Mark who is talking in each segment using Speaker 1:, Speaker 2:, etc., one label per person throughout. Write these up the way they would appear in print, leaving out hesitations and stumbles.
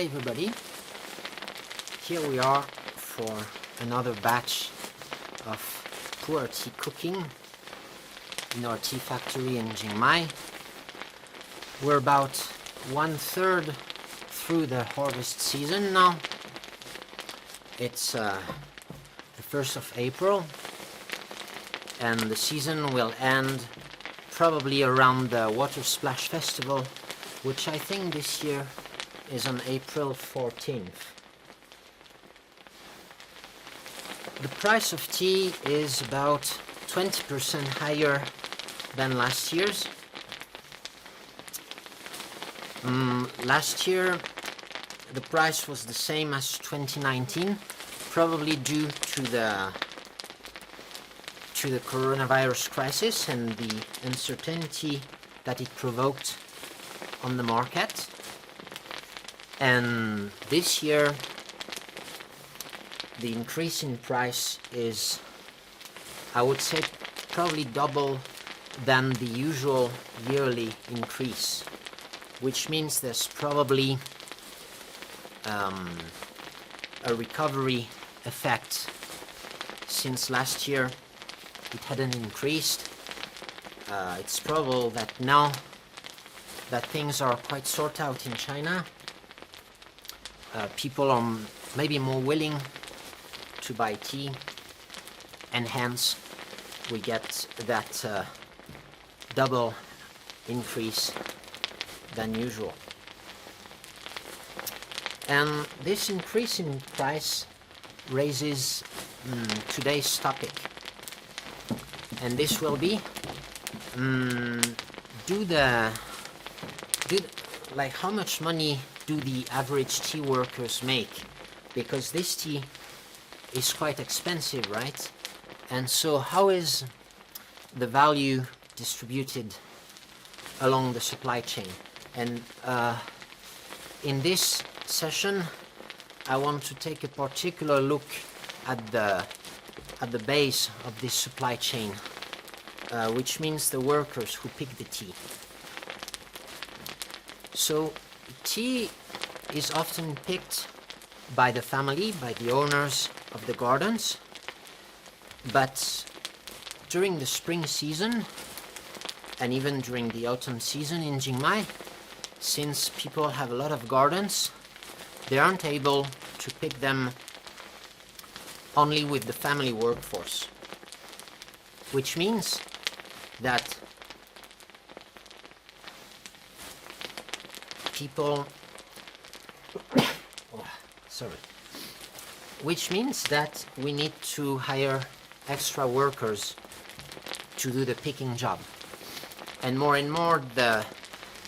Speaker 1: Hi everybody, here we are for another batch of pu-erh tea cooking in our tea factory in Jingmai. We're about 1/3 through the harvest season now. It's the 1st of April and the season will end probably around the Water Splash Festival, which I think this year is on April 14th. The price of tea is about 20% higher than last year's. Last year the price was the same as 2019, probably due to the coronavirus crisis and the uncertainty that it provoked on the market. And this year the increase in price is, I would say, probably double than the usual yearly increase, which means there's probably a recovery effect, since last year it hadn't increased. It's probable that now that things are quite sorted out in China, people are maybe more willing to buy tea, and hence we get that double increase than usual. And this increase in price raises today's topic, and this will be like how much money do the average tea workers make, because this tea is quite expensive, right? And so how is the value distributed along the supply chain? And in this session I want to take a particular look at the base of this supply chain, which means the workers who pick the tea. So tea is often picked by the family, by the owners of the gardens, but during the spring season and even during the autumn season in Jingmai, since people have a lot of gardens, they aren't able to pick them only with the family workforce, which means that we need to hire extra workers to do the picking job. And more the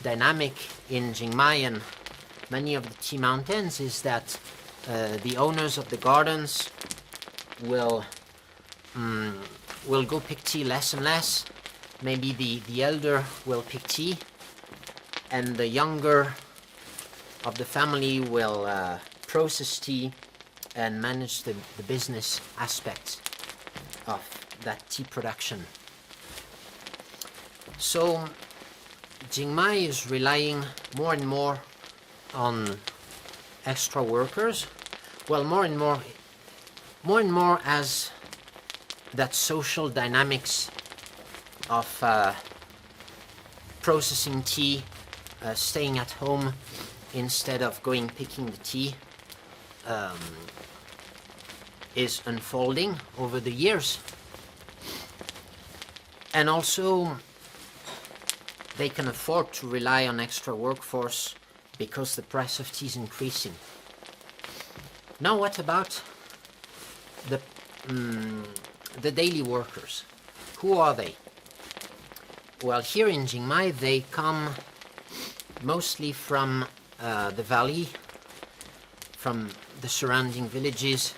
Speaker 1: dynamic in Jingmai and many of the tea mountains is that the owners of the gardens will go pick tea less and less. Maybe the elder will pick tea, and the younger of the family will process tea and manage the business aspects of that tea production. So Jingmai is relying more and more on extra workers. Well, more and more as that social dynamics of processing tea, staying at home instead of going picking the tea, is unfolding over the years. And also they can afford to rely on extra workforce because the price of tea is increasing. Now what about the daily workers? Who are they? Well, here in Jingmai they come mostly from the valley, from the surrounding villages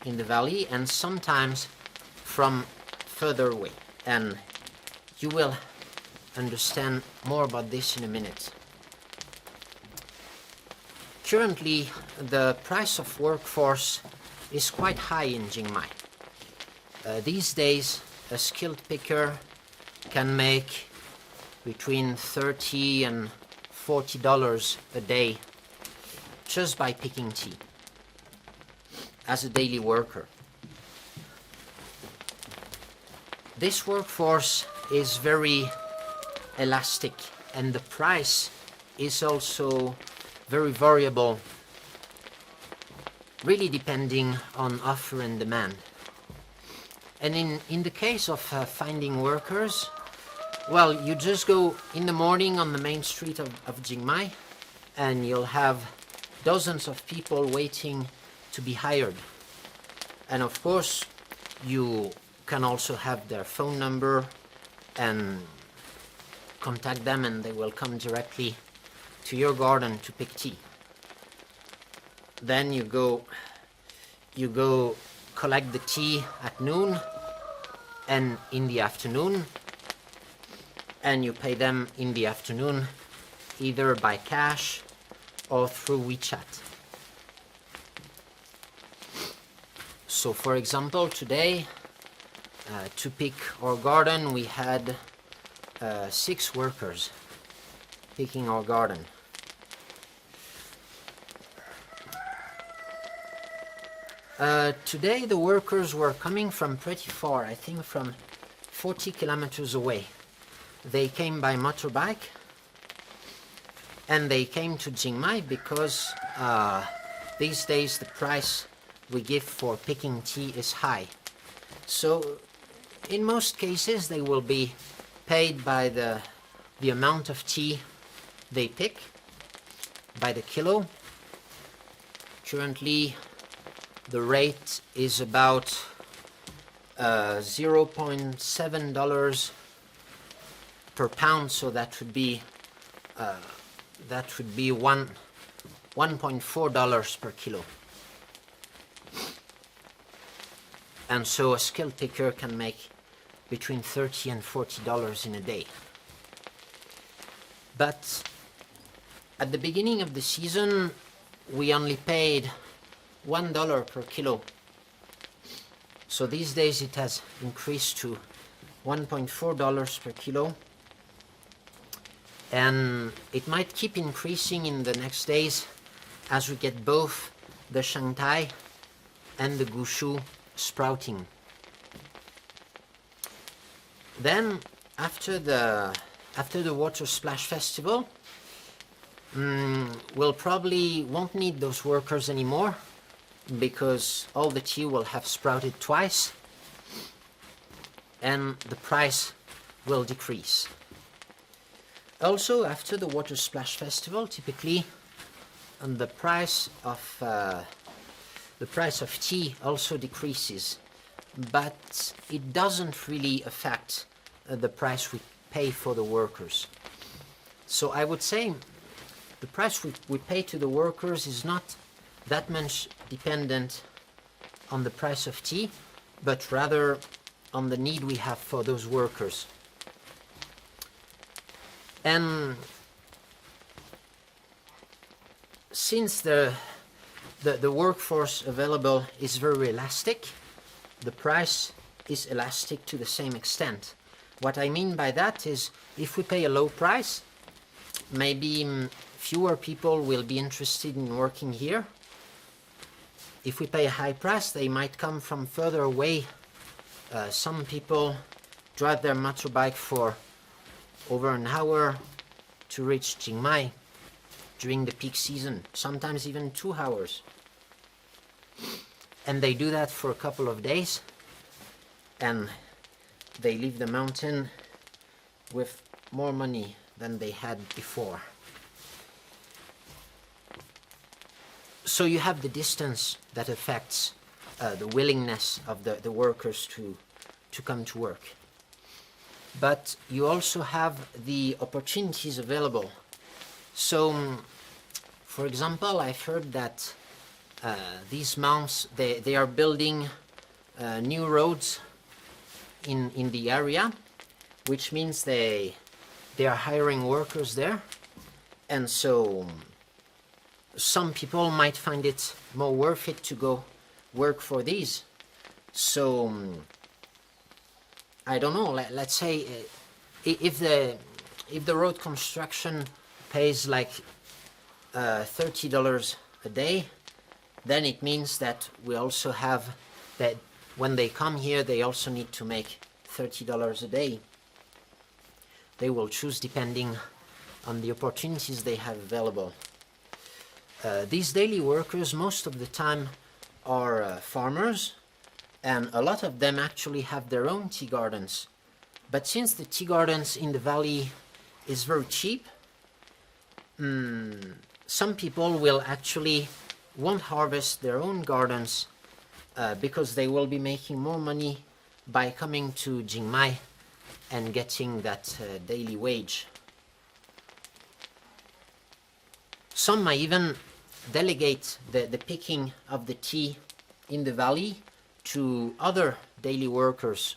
Speaker 1: in the valley, and sometimes from further away. And you will understand more about this in a minute. Currently, the price of workforce is quite high in Jingmai. These days, a skilled picker can make between $30 and $40 a day just by picking tea as a daily worker. This workforce is very elastic, and the price is also very variable, really depending on offer and demand. And in the case of finding workers, well, you just go in the morning on the main street of Jingmai, and you'll have dozens of people waiting to be hired. And of course, you can also have their phone number and contact them, and they will come directly to your garden to pick tea. Then you go collect the tea at noon and in the afternoon, and you pay them in the afternoon either by cash or through WeChat. So for example, today to pick our garden we had 6 workers picking our garden. Today the workers were coming from pretty far, I think from 40 kilometers away. They came by motorbike, and they came to Jingmai because these days the price we give for picking tea is high. So in most cases they will be paid by the amount of tea they pick, by the kilo. Currently the rate is about $0.7 per pound, so that would be $1.4 per kilo. And so a skilled picker can make between $30 and $40 in a day. But at the beginning of the season, we only paid $1 per kilo. So these days it has increased to $1.4 per kilo. And it might keep increasing in the next days as we get both the Shanghai and the gushu sprouting. Then after the Water Splash Festival, we'll probably won't need those workers anymore, because all the tea will have sprouted twice and the price will decrease. Also, after the Water Splash Festival, typically the price of tea also decreases, but it doesn't really affect the price we pay for the workers. So I would say the price we pay to the workers is not that much dependent on the price of tea, but rather on the need we have for those workers. And since the workforce available is very elastic, the price is elastic to the same extent. What I mean by that is, if we pay a low price, maybe fewer people will be interested in working here. If we pay a high price, they might come from further away. Some people drive their motorbike for over an hour to reach Jingmai during the peak season, sometimes even 2 hours. And they do that for a couple of days, and they leave the mountain with more money than they had before. So you have the distance that affects the willingness of the workers to come to work. But you also have the opportunities available. So, for example, I've heard that these months they are building new roads in the area, which means they are hiring workers there, and so some people might find it more worth it to go work for these. So I don't know, let's say if the road construction pays like $30 a day, then it means that we also have that when they come here, they also need to make $30 a day. They will choose depending on the opportunities they have available. These daily workers most of the time are farmers, and a lot of them actually have their own tea gardens. But since the tea gardens in the valley is very cheap, some people will actually won't harvest their own gardens because they will be making more money by coming to Jingmai and getting that daily wage. Some might even delegate the picking of the tea in the valley to other daily workers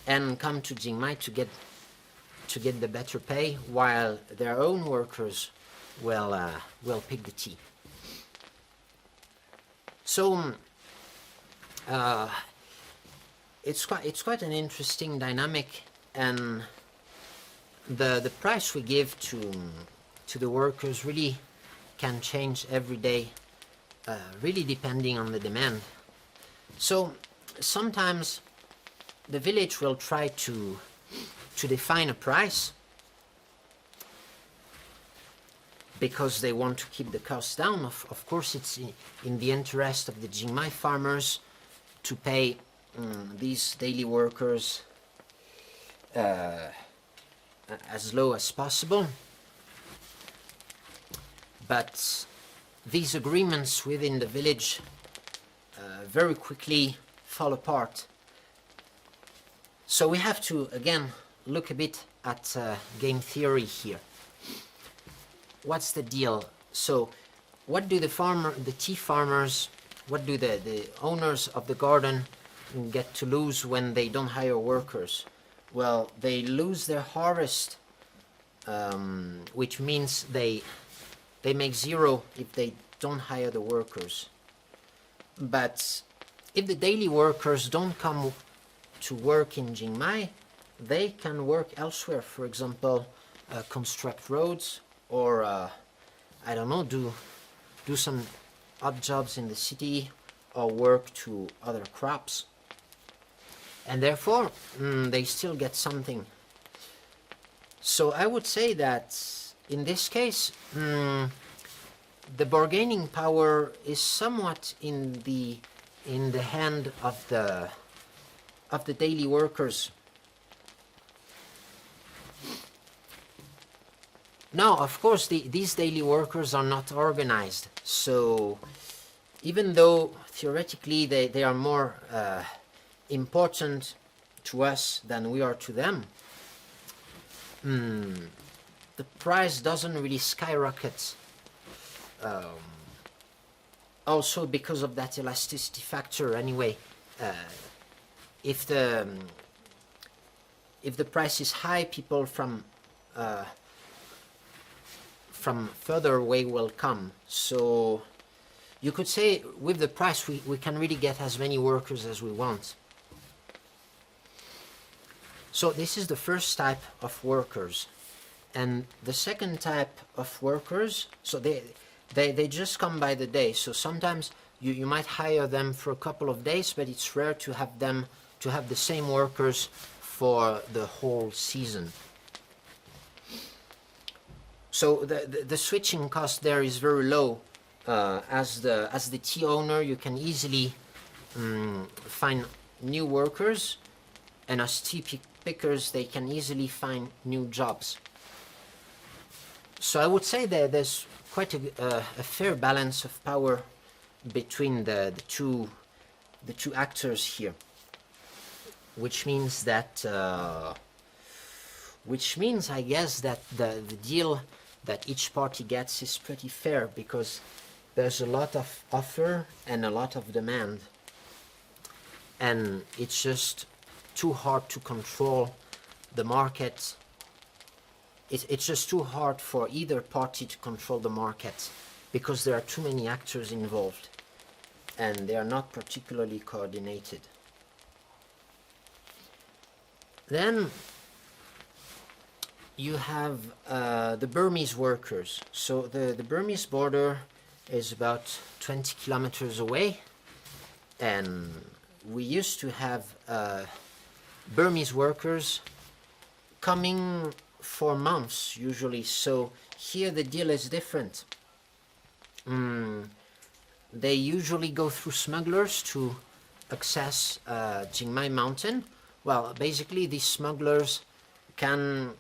Speaker 1: and come to Jingmai to get the better pay, while their own workers will pick the tea. So it's quite an interesting dynamic, and the price we give to the workers really can change every day, really depending on the demand. So sometimes the village will try to define a price because they want to keep the costs down. Of course, it's in the interest of the Jingmai farmers to pay these daily workers as low as possible. But these agreements within the village very quickly fall apart. So we have to, again, look a bit at game theory here. What's the deal? So what do the tea farmers, what do the owners of the garden get to lose when they don't hire workers? Well, they lose their harvest, which means they make zero if they don't hire the workers. But if the daily workers don't come to work in Jingmai, they can work elsewhere. For example, construct roads, or I don't know, do some odd jobs in the city, or work to other crops. And therefore, they still get something. So I would say that in this case, the bargaining power is somewhat in the hand of the daily workers. Now, of course, these daily workers are not organized. So even though theoretically they are more important to us than we are to them, the price doesn't really skyrocket. Also because of that elasticity factor. Anyway, if the price is high, people from further away will come. So you could say with the price we can really get as many workers as we want. So this is the first type of workers. And the second type of workers, so they just come by the day. So sometimes you might hire them for a couple of days, but it's rare to have the same workers for the whole season. So the switching cost there is very low. As the tea owner, you can easily find new workers, and as tea pickers, they can easily find new jobs. So I would say that there's quite a fair balance of power between the two actors here, which means I guess that the deal that each party gets is pretty fair, because there's a lot of offer and a lot of demand, and it's just too hard to control the market. It's just too hard for either party to control the market, because there are too many actors involved and they are not particularly coordinated. you have the Burmese workers. So the Burmese border is about 20 kilometers away, and we used to have Burmese workers coming for months usually. So here the deal is different. They usually go through smugglers to access Jingmai mountain. Well, basically these smugglers can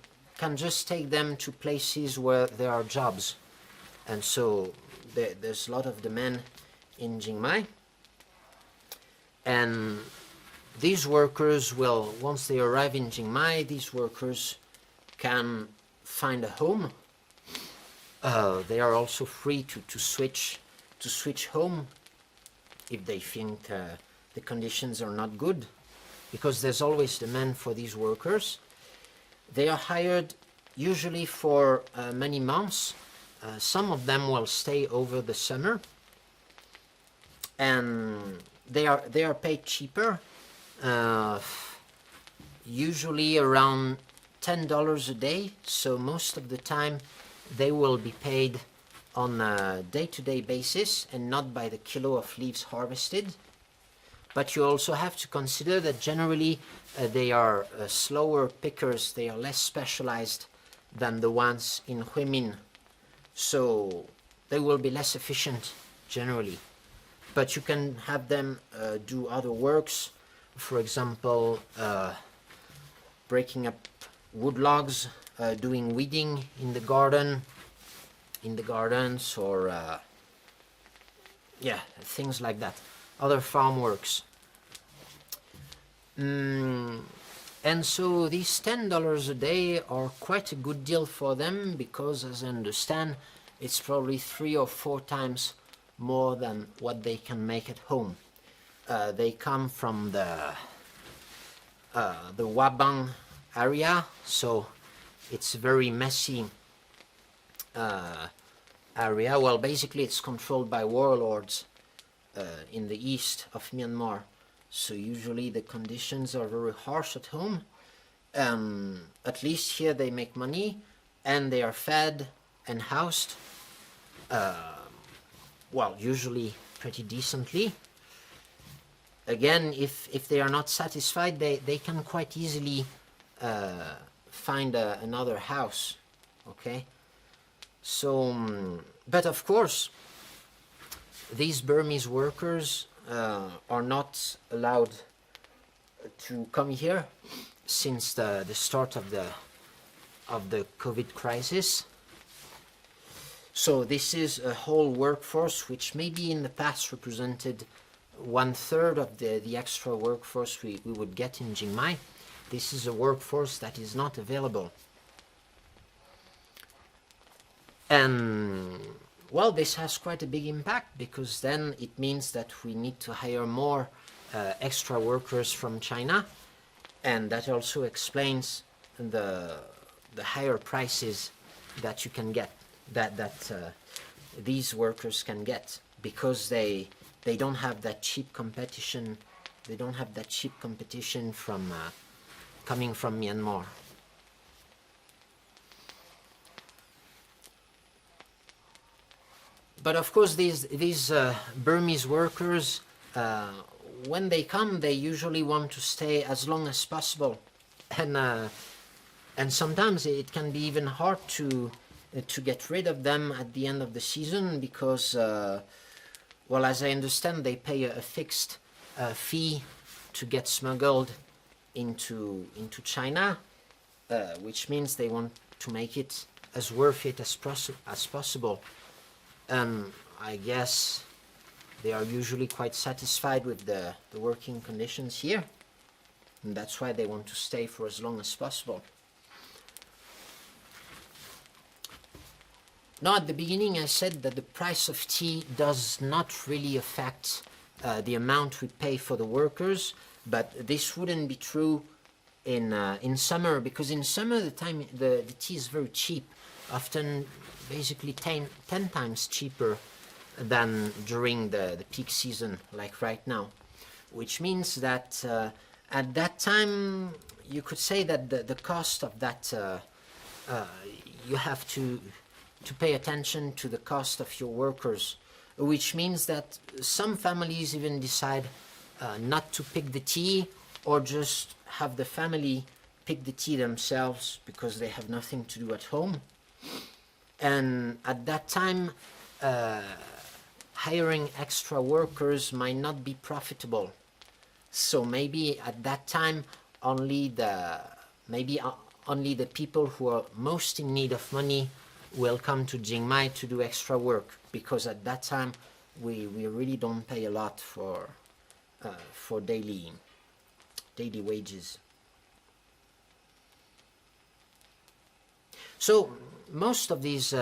Speaker 1: just take them to places where there are jobs, and so there's a lot of demand in Jingmai. And these workers will, once they arrive in Jingmai, these workers can find a home. They are also free to switch home if they think the conditions are not good, because there's always demand for these workers. They are hired usually for many months. Some of them will stay over the summer, and they are paid cheaper, usually around $10 a day. So most of the time they will be paid on a day-to-day basis and not by the kilo of leaves harvested. But you also have to consider that generally they are slower pickers. They are less specialized than the ones in Huimin, so they will be less efficient generally. But you can have them do other works, for example, breaking up wood logs, doing weeding in the gardens, or yeah, things like that. Other farm works. And so these $10 a day are quite a good deal for them, because as I understand, it's probably 3 or 4 times more than what they can make at home. They come from the Wabang area, so it's a very messy area. Well, basically it's controlled by warlords in the east of Myanmar, so usually the conditions are very harsh at home. At least here they make money, and they are fed and housed, well, usually pretty decently. Again, if they are not satisfied, they can quite easily find another house, okay? So, but of course, these Burmese workers are not allowed to come here since the start of the COVID crisis. So this is a whole workforce which maybe in the past represented 1/3 of the extra workforce we would get in Jingmai. This is a workforce that is not available. And well, this has quite a big impact, because then it means that we need to hire more extra workers from China, and that also explains the higher prices that you can get, that these workers can get, because they don't have that cheap competition. They don't have that cheap competition from coming from Myanmar. But of course, these Burmese workers, when they come, they usually want to stay as long as possible, and sometimes it can be even hard to get rid of them at the end of the season, because well, as I understand, they pay a fixed fee to get smuggled into China, which means they want to make it as worth it as possible. And I guess they are usually quite satisfied with the working conditions here, and that's why they want to stay for as long as possible. Now, at the beginning I said that the price of tea does not really affect the amount we pay for the workers, but this wouldn't be true in summer, because in summer the tea is very cheap, often basically 10 times cheaper than during the peak season, like right now, which means that at that time you could say that the cost of that you have to pay attention to the cost of your workers, which means that some families even decide not to pick the tea, or just have the family pick the tea themselves because they have nothing to do at home. And at that time, hiring extra workers might not be profitable. So maybe at that time, only the people who are most in need of money will come to Jingmai to do extra work, because at that time we really don't pay a lot for daily wages. So most of these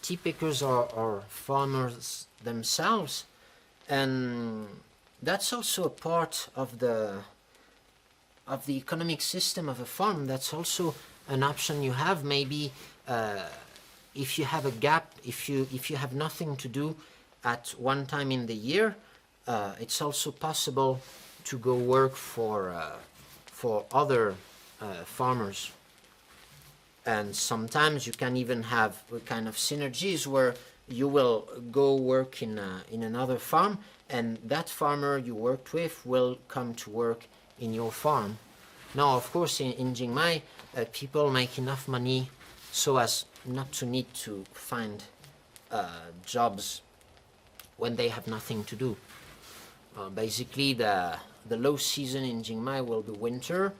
Speaker 1: tea pickers are farmers themselves, and that's also a part of the economic system of a farm. That's also an option you have. Maybe if you have a gap, if you have nothing to do at one time in the year, it's also possible to go work for other farmers. And sometimes you can even have a kind of synergies where you will go work in another farm, and that farmer you worked with will come to work in your farm. Now, of course, in Jingmai, people make enough money so as not to need to find jobs when they have nothing to do. Basically, the low season in Jingmai will be winter,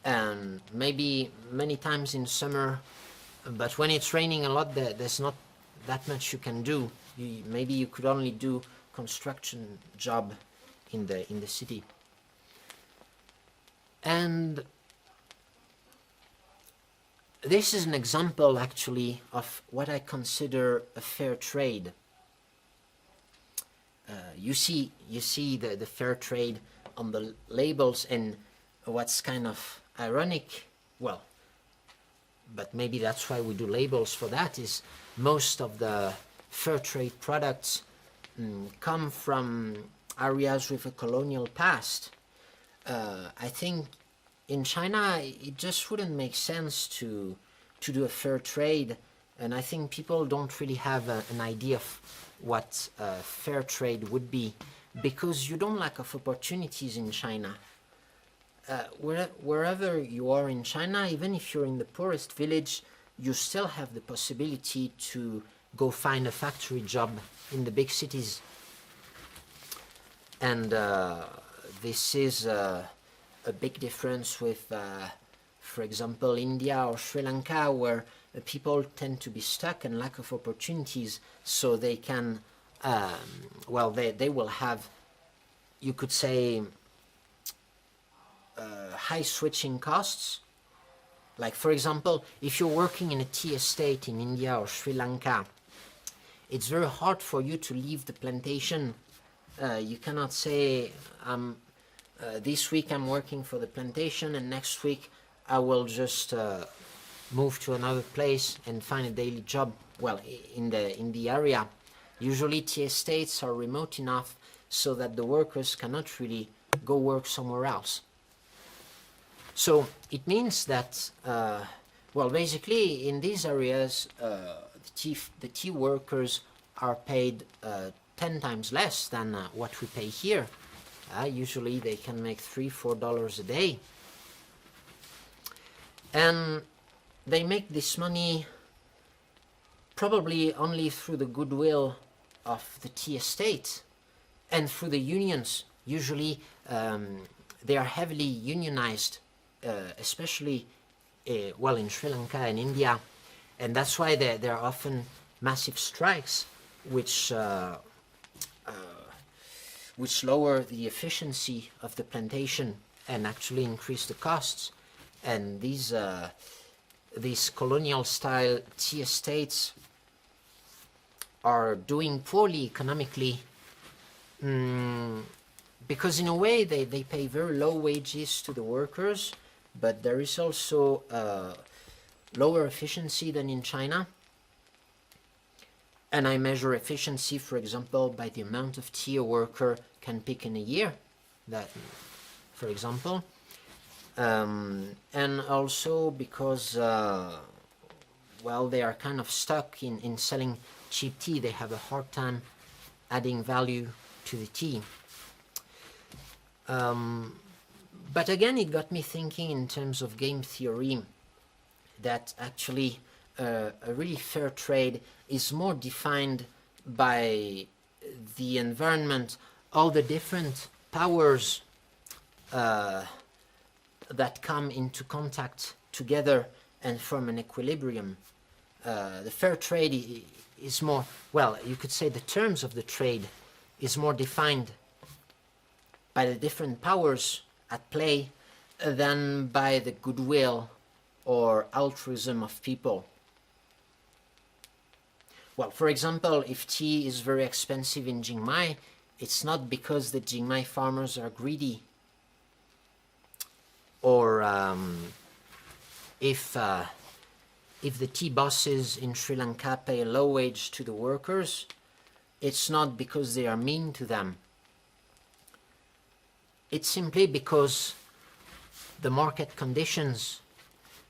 Speaker 1: and maybe many times in summer, but when it's raining a lot, there's not that much you can do. Maybe you could only do construction job in the city. And this is an example actually of what I consider a fair trade. You see the fair trade on the labels, and what's kind of ironic, well, but maybe that's why we do labels for that, is most of the fair trade products come from areas with a colonial past. I think in China it just wouldn't make sense to do a fair trade, and I think people don't really have an idea of what fair trade would be, because you don't lack of opportunities in China. Wherever you are in China, even if you're in the poorest village, you still have the possibility to go find a factory job in the big cities. And this is a big difference with, for example, India or Sri Lanka, where people tend to be stuck and lack of opportunities, so they can, they will have, you could say, high switching costs. Like, for example, if you're working in a tea estate in India or Sri Lanka, it's very hard for you to leave the plantation. You cannot say, this week I'm working for the plantation, and next week I will just move to another place and find a daily job. Well, in the area, usually tea estates are remote enough so that the workers cannot really go work somewhere else. So it means that, basically in these areas, the tea workers are paid 10 times less than what we pay here. Usually they can make $3-4 a day. And they make this money probably only through the goodwill of the tea estate and through the unions. Usually they are heavily unionized, especially in Sri Lanka and India, and that's why there are often massive strikes which lower the efficiency of the plantation and actually increase the costs. And these colonial style tea estates are doing poorly economically, because in a way they pay very low wages to the workers, but there is also lower efficiency than in China. And I measure efficiency, for example, by the amount of tea a worker can pick in a year, that, for example. And also because well, they are kind of stuck in selling cheap tea. They have a hard time adding value to the tea. But again, it got me thinking in terms of game theory, that actually a really fair trade is more defined by the environment, all the different powers that come into contact together and form an equilibrium. The fair trade is more, well, you could say the terms of the trade is more defined by the different powers at play than by the goodwill or altruism of people. Well, for example, if tea is very expensive in Jingmai, it's not because the Jingmai farmers are greedy. Or if the tea bosses in Sri Lanka pay a low wage to the workers, it's not because they are mean to them. It's simply because the market conditions,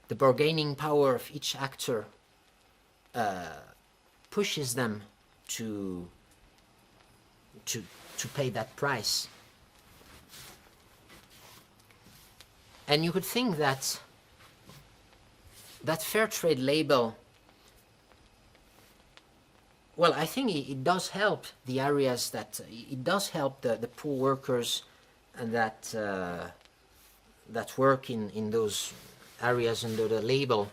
Speaker 1: the bargaining power of each actor pushes them to pay that price. And you could think that that fair trade label, well, I think it does help the areas that, it does help the poor workers that work in those areas under the label.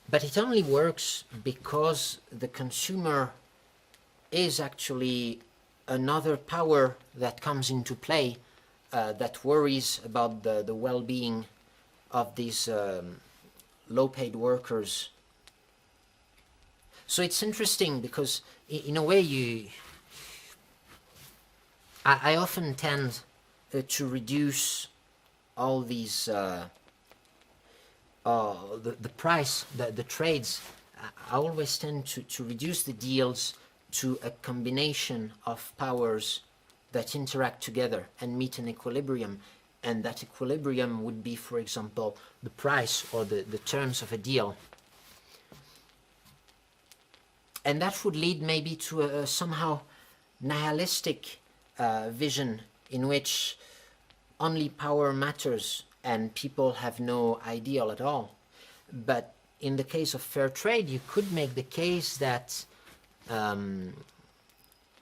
Speaker 1: But it only works because the consumer is actually another power that comes into play, that worries about the well-being of these low-paid workers. So it's interesting because in a way I often tend to reduce all these the price, the trades. I always tend to reduce the deals to a combination of powers that interact together and meet an equilibrium. And that equilibrium would be, for example, the price or the terms of a deal. And that would lead maybe to a somehow nihilistic vision in which only power matters and people have no ideal at all. But in the case of fair trade, you could make the case that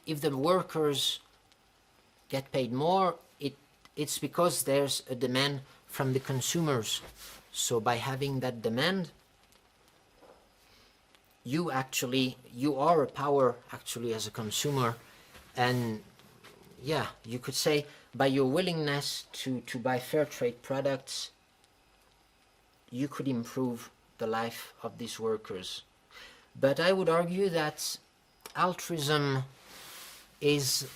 Speaker 1: if the workers get paid more, it's because there's a demand from the consumers. So by having that demand, you are a power actually as a consumer. And yeah, you could say by your willingness to buy fair trade products, you could improve the life of these workers. But I would argue that altruism is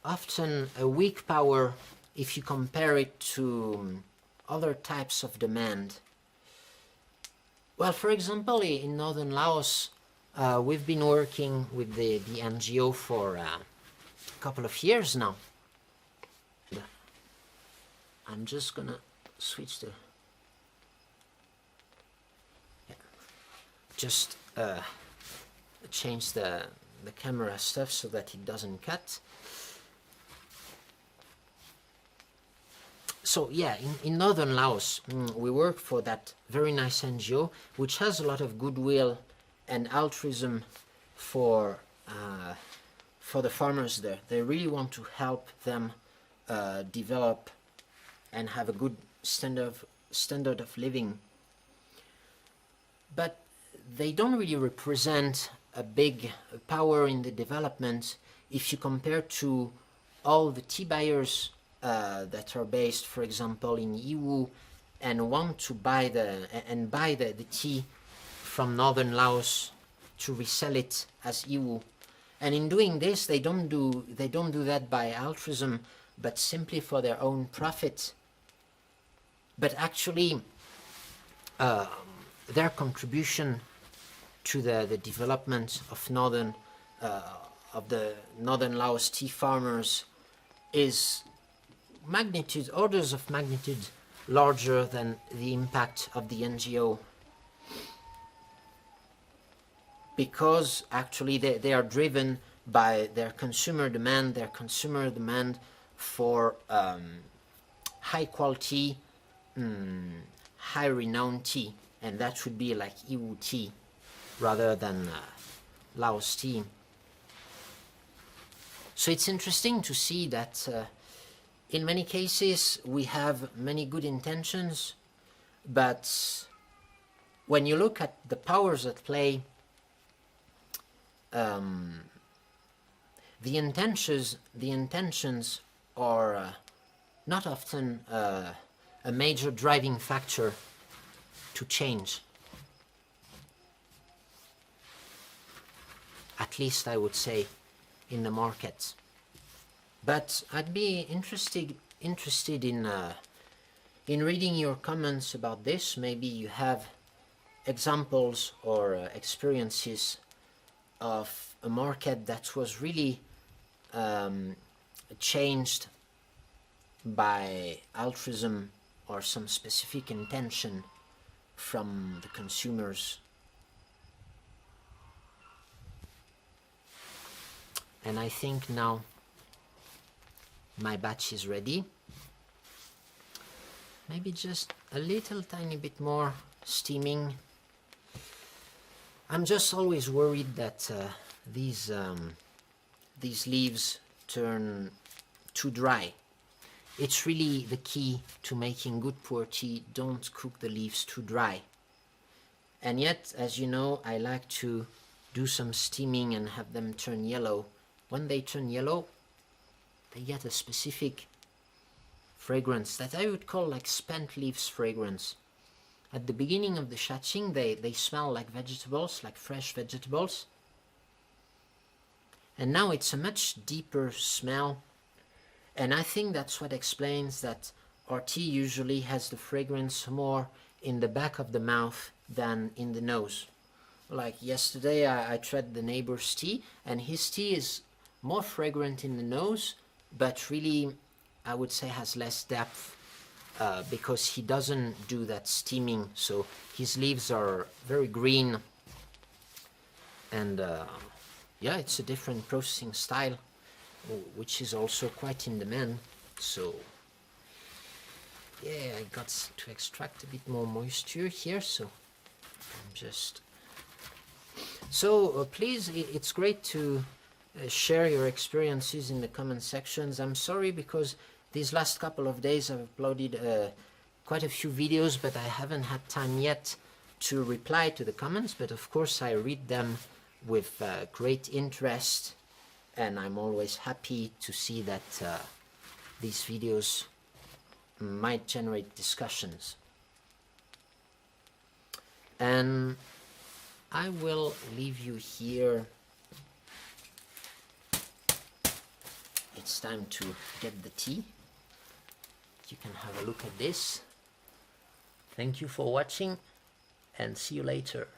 Speaker 1: often a weak power if you compare it to other types of demand. Well, for example, in northern Laos, we've been working with the NGO for a couple of years now. I'm just gonna switch the... just change the camera stuff so that it doesn't cut. So yeah, in northern Laos, we work for that very nice NGO, which has a lot of goodwill and altruism for the farmers there. They really want to help them develop and have a good standard of living. But they don't really represent a big power in the development if you compare to all the tea buyers that are based, for example, in Hehuan and want to buy the tea from northern Laos to resell it as Hehuan. And in doing this, they don't do that by altruism, but simply for their own profit. But actually, their contribution to the development of the northern Laos tea farmers is orders of magnitude larger than the impact of the NGO. because actually they are driven by their consumer demand for high quality, high renowned tea, and that would be like Iwu tea rather than Laos tea. So it's interesting to see that in many cases we have many good intentions, but when you look at the powers at play, the intentions are not often a major driving factor to change. At least I would say in the market. But I'd be interested in reading your comments about this. Maybe you have examples or experiences of a market that was really changed by altruism or some specific intention from the consumers. And I think now my batch is ready. Maybe just a little tiny bit more steaming. I'm just always worried that these leaves turn too dry. It's really the key to making good pu-erh tea. Don't cook the leaves too dry. And yet, as you know, I like to do some steaming and have them turn yellow. When they turn yellow, they get a specific fragrance that I would call like spent leaves fragrance. At the beginning of the shaching, they smell like vegetables, like fresh vegetables. And now it's a much deeper smell. And I think that's what explains that our tea usually has the fragrance more in the back of the mouth than in the nose. Like yesterday I tried the neighbor's tea, and his tea is more fragrant in the nose, but really I would say has less depth because he doesn't do that steaming. So his leaves are very green, and yeah, it's a different processing style, which is also quite in demand. So yeah, I got to extract a bit more moisture here, so I'm just please, it's great to share your experiences in the comment sections. I'm sorry because these last couple of days I've uploaded quite a few videos, but I haven't had time yet to reply to the comments, but of course I read them with great interest, and I'm always happy to see that these videos might generate discussions. And I will leave you here. It's time to get the tea. You can have a look at this. Thank you for watching, and see you later.